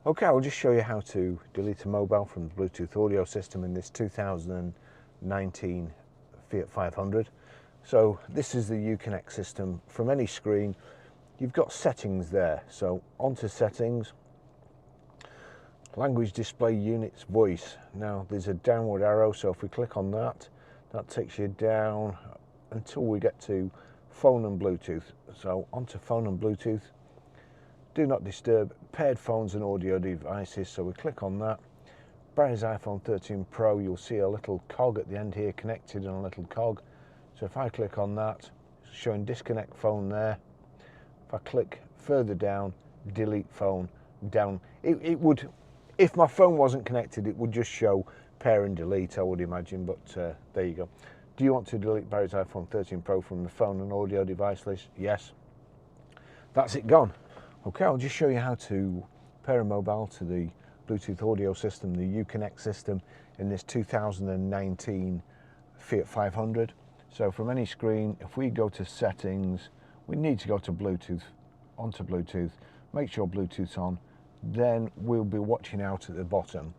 Okay, I'll just show you how to delete a mobile from the Bluetooth audio system in this 2019 Fiat 500. So this is the Uconnect system. From any screen, you've got settings there. So onto settings, language display units, voice. Now there's a downward arrow, so if we click on that, that takes you down until we get to phone and Bluetooth. So onto phone and Bluetooth. Do not disturb paired phones and audio devices, so we click on that. Barry's iPhone 13 Pro, you'll see a little cog at the end here, connected and a little cog. So if I click on that, it's showing disconnect phone there. If I click further down, delete phone, down. It would, if my phone wasn't connected, it would just show pair and delete, I would imagine, but there you go. Do you want to delete Barry's iPhone 13 Pro from the phone and audio device list? Yes. That's it gone. Okay, I'll just show you how to pair a mobile to the Bluetooth audio system, the Uconnect system, in this 2019 Fiat 500. So from any screen, if we go to settings, we need to go to Bluetooth, onto Bluetooth, make sure Bluetooth's on, then we'll be watching out at the bottom.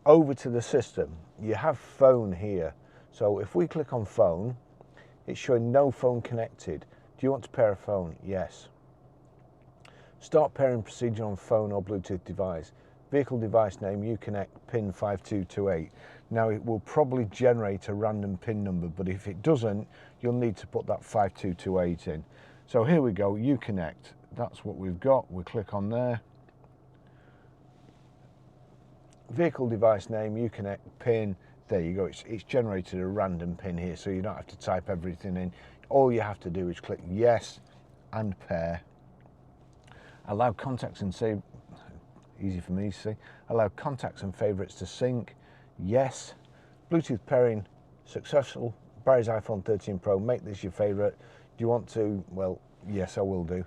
Over to the system, you have phone here. So if we click on phone, it's showing no phone connected. Do you want to pair a phone? Yes. Start pairing procedure on phone or Bluetooth device. Vehicle device name, Uconnect, pin 5228. Now it will probably generate a random pin number, but if it doesn't, you'll need to put that 5228 in. So here we go, Uconnect. That's what we've got. We'll click on there. Vehicle device name, Uconnect, pin. There you go. It's generated a random pin here, so you don't have to type everything in. All you have to do is click yes and pair. Allow contacts and save, easy for me to see. Allow contacts and favorites to sync, yes. Bluetooth pairing successful. Barry's iPhone 13 Pro, make this your favorite. Do you want to? Well, yes, I will do.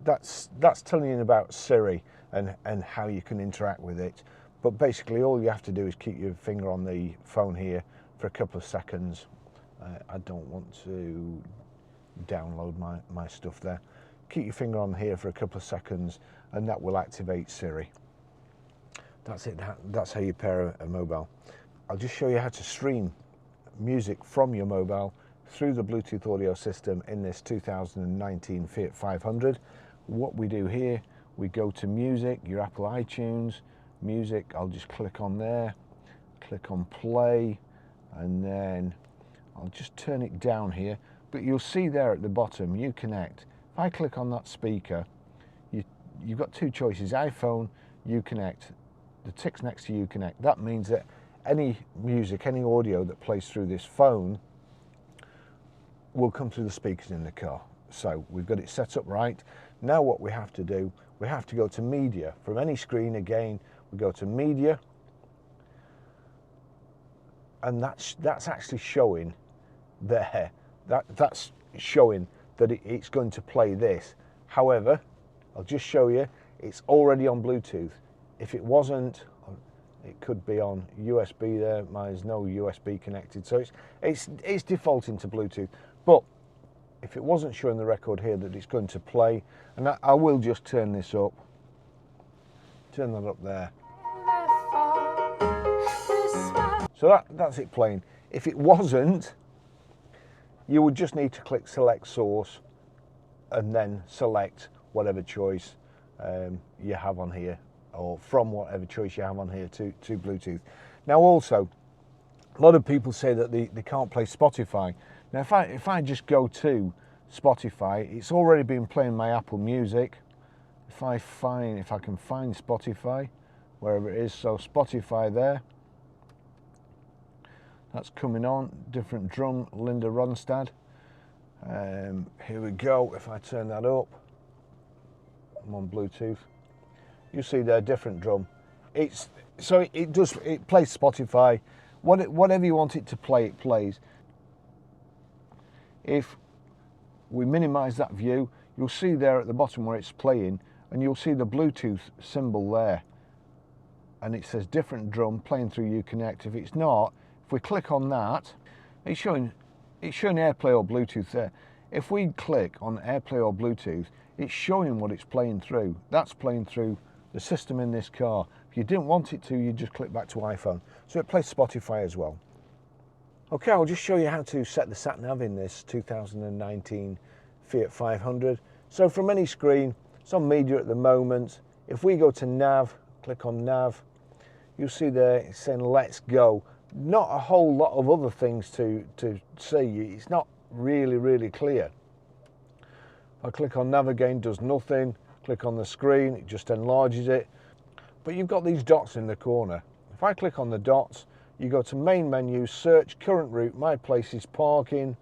That's telling you about Siri and how you can interact with it. But basically all you have to do is keep your finger on the phone here for a couple of seconds. I don't want to download my stuff there. Keep your finger on here for a couple of seconds and that will activate Siri. That's it, that's how you pair a mobile. I'll just show you how to stream music from your mobile through the Bluetooth audio system in this 2019 Fiat 500. What we do here, we go to music, your Apple iTunes, music, I'll just click on there, click on play, and then I'll just turn it down here, but you'll see there at the bottom, Uconnect. If I click on that speaker, you've got two choices, iPhone, Uconnect. The tick's next to Uconnect. That means that any music, any audio that plays through this phone will come through the speakers in the car. So we've got it set up right. Now what we have to do, we have to go to media. From any screen again, we go to media, and that's actually showing there. That's showing that it's going to play this. However, I'll just show you, it's already on Bluetooth. If it wasn't, it could be on USB there. Mine's no USB connected, so it's defaulting to Bluetooth. But if it wasn't showing the record here that it's going to play, and I will just turn this up, turn that up there. So that's it playing. If it wasn't, you would just need to click select source and then select whatever choice you have on here, or from whatever choice you have on here to Bluetooth. Now also, a lot of people say that they can't play Spotify. Now if I just go to Spotify, it's already been playing my Apple Music. If I can find Spotify, wherever it is, so Spotify there, that's coming on, different drum, Linda Ronstadt. Here we go, if I turn that up, I'm on Bluetooth, you see there, different drum. It plays Spotify, whatever you want it to play, it plays. If we minimize that view, you'll see there at the bottom where it's playing, and you'll see the Bluetooth symbol there, and it says different drum playing through Uconnect. If it's not, if we click on that, it's showing AirPlay or Bluetooth there. if we click on AirPlay or Bluetooth, it's showing what it's playing through. That's playing through the system in this car. If you didn't want it to, you just click back to iPhone. So it plays Spotify as well. Okay, I'll just show you how to set the sat-nav in this 2019 Fiat 500. So from any screen, it's on media at the moment. If we go to nav, click on nav, you'll see there it's saying let's go. Not a whole lot of other things to see. It's not really clear. If I click on nav again, does nothing. Click on the screen, it just enlarges it. But you've got these dots in the corner. If I click on the dots, you go to main menu, search, current route, my places, parking,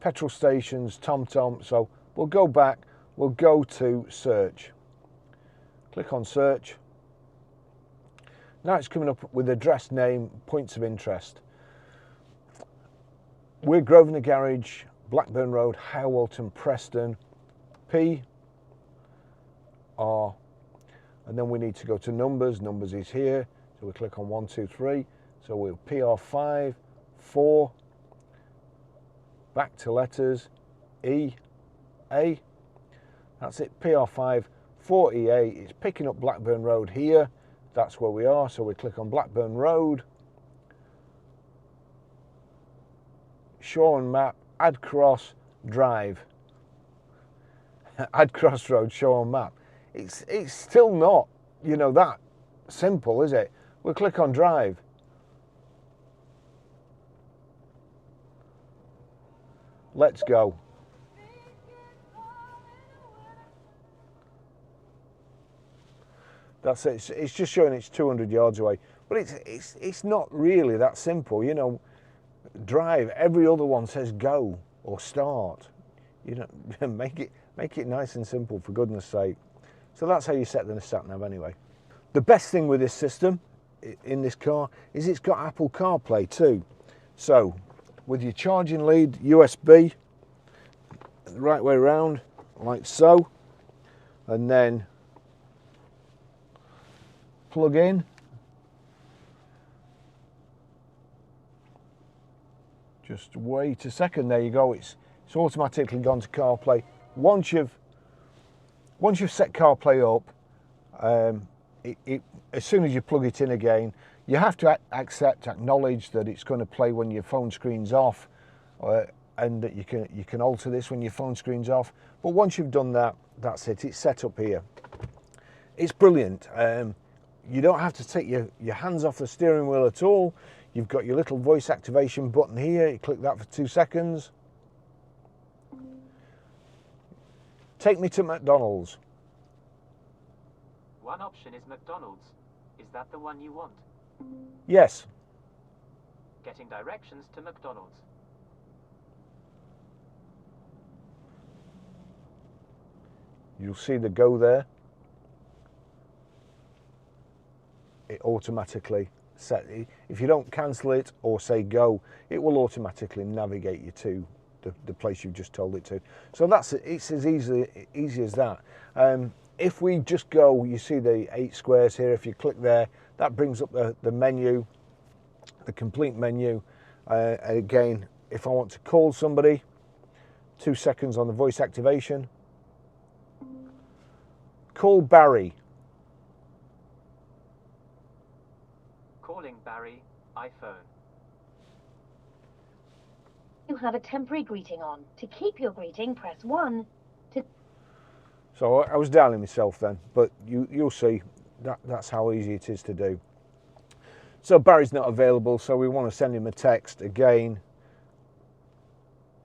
petrol stations, TomTom. So we'll go back, we'll go to search. Click on search. Now it's coming up with address, name, points of interest. We're Grosvenor Garage, Blackburn Road, Howelton, Preston, P, R, and then we need to go to numbers. Numbers is here, so we click on 1, 2, 3. So we'll PR5, 4, back to letters, E, A. That's it, PR5, 4EA. It's picking up Blackburn Road here. That's where we are. So we click on Blackburn Road, show on map, add cross, drive. Add crossroads, show on map. It's still not, you know, that simple, is it? We'll click on drive. Let's go. That's it. It's just showing it's 200 yards away, but it's not really that simple, you know. Drive. Every other one says go or start. You know, make it nice and simple, for goodness sake. So that's how you set the sat nav anyway. The best thing with this system in this car is it's got Apple CarPlay too. So with your charging lead, USB, the right way around, like so, and then plug in. Just wait a second, there you go, it's automatically gone to CarPlay. Once you've set CarPlay up, as soon as you plug it in again, you have to acknowledge that it's going to play when your phone screen's off, and that you can alter this when your phone screen's off. But once you've done that, that's it. It's set up here. It's brilliant. You don't have to take your hands off the steering wheel at all. You've got your little voice activation button here. You click that for 2 seconds. Take me to McDonald's. One option is McDonald's. Is that the one you want? Yes. Getting directions to McDonald's. You'll see the go there. It automatically set. If you don't cancel it or say go, it will automatically navigate you to the place you've just told it to. So that's it. It's as easy as that. If we just go, you see the 8 squares here. If you click there, that brings up the menu, the complete menu. Again, if I want to call somebody, 2 seconds on the voice activation. Call Barry. Calling Barry, iPhone. You have a temporary greeting on. To keep your greeting, press 1. So I was dialing myself then, but you'll see that's how easy it is to do. So Barry's not available, so we want to send him a text again.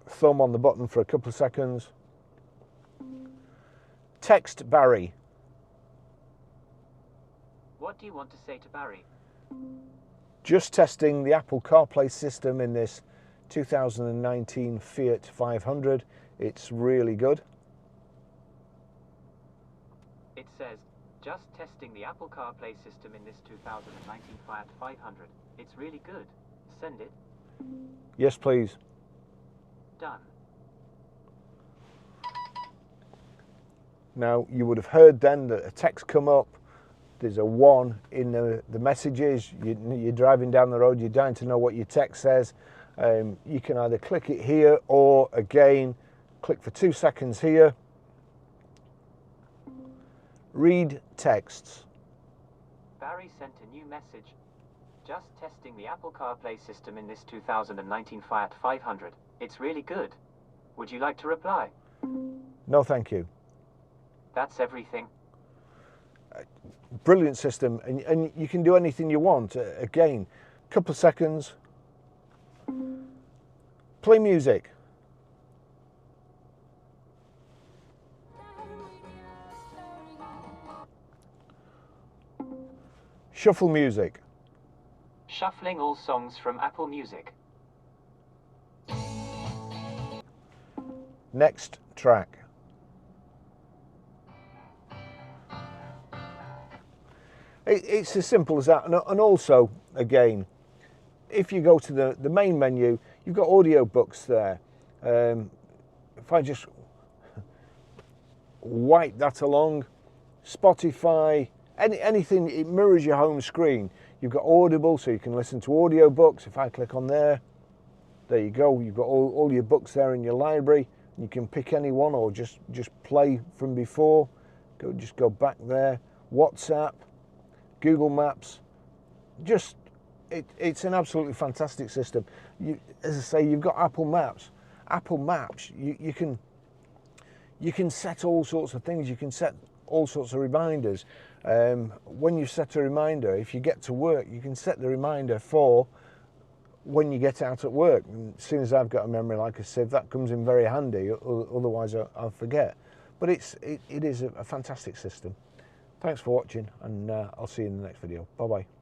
Thumb on the button for a couple of seconds. Text Barry. What do you want to say to Barry? Just testing the Apple CarPlay system in this 2019 Fiat 500. It's really good. It says, just testing the Apple CarPlay system in this 2019 Fiat 500. It's really good. Send it. Yes, please. Done. Now, you would have heard then that a text come up. There's a 1 in the messages. You're driving down the road, you're dying to know what your text says. You can either click it here or again click for 2 seconds here. Read texts. Barry sent a new message. Just testing the Apple CarPlay system in this 2019 Fiat 500. It's really good. Would you like to reply? No, thank you. That's everything. Brilliant system, and you can do anything you want. Again, couple of seconds. Play music. Shuffle music. Shuffling all songs from Apple Music. Next track. It's as simple as that. And also, again, if you go to the main menu, you've got audio books there. If I just wipe that along, Spotify, anything, it mirrors your home screen. You've got Audible, so you can listen to audio books. If I click on there you go. You've got all your books there in your library. You can pick any one or just play from before. Just go back there. WhatsApp, Google Maps. It's an absolutely fantastic system. As I say, you've got Apple Maps. Apple Maps, you can set all sorts of things. You can set all sorts of reminders. When you set a reminder, if you get to work, you can set the reminder for when you get out at work. And as soon as I've got a memory like a sieve, that comes in very handy. Otherwise, I'll forget. But it is a fantastic system. Thanks for watching, and I'll see you in the next video. Bye bye.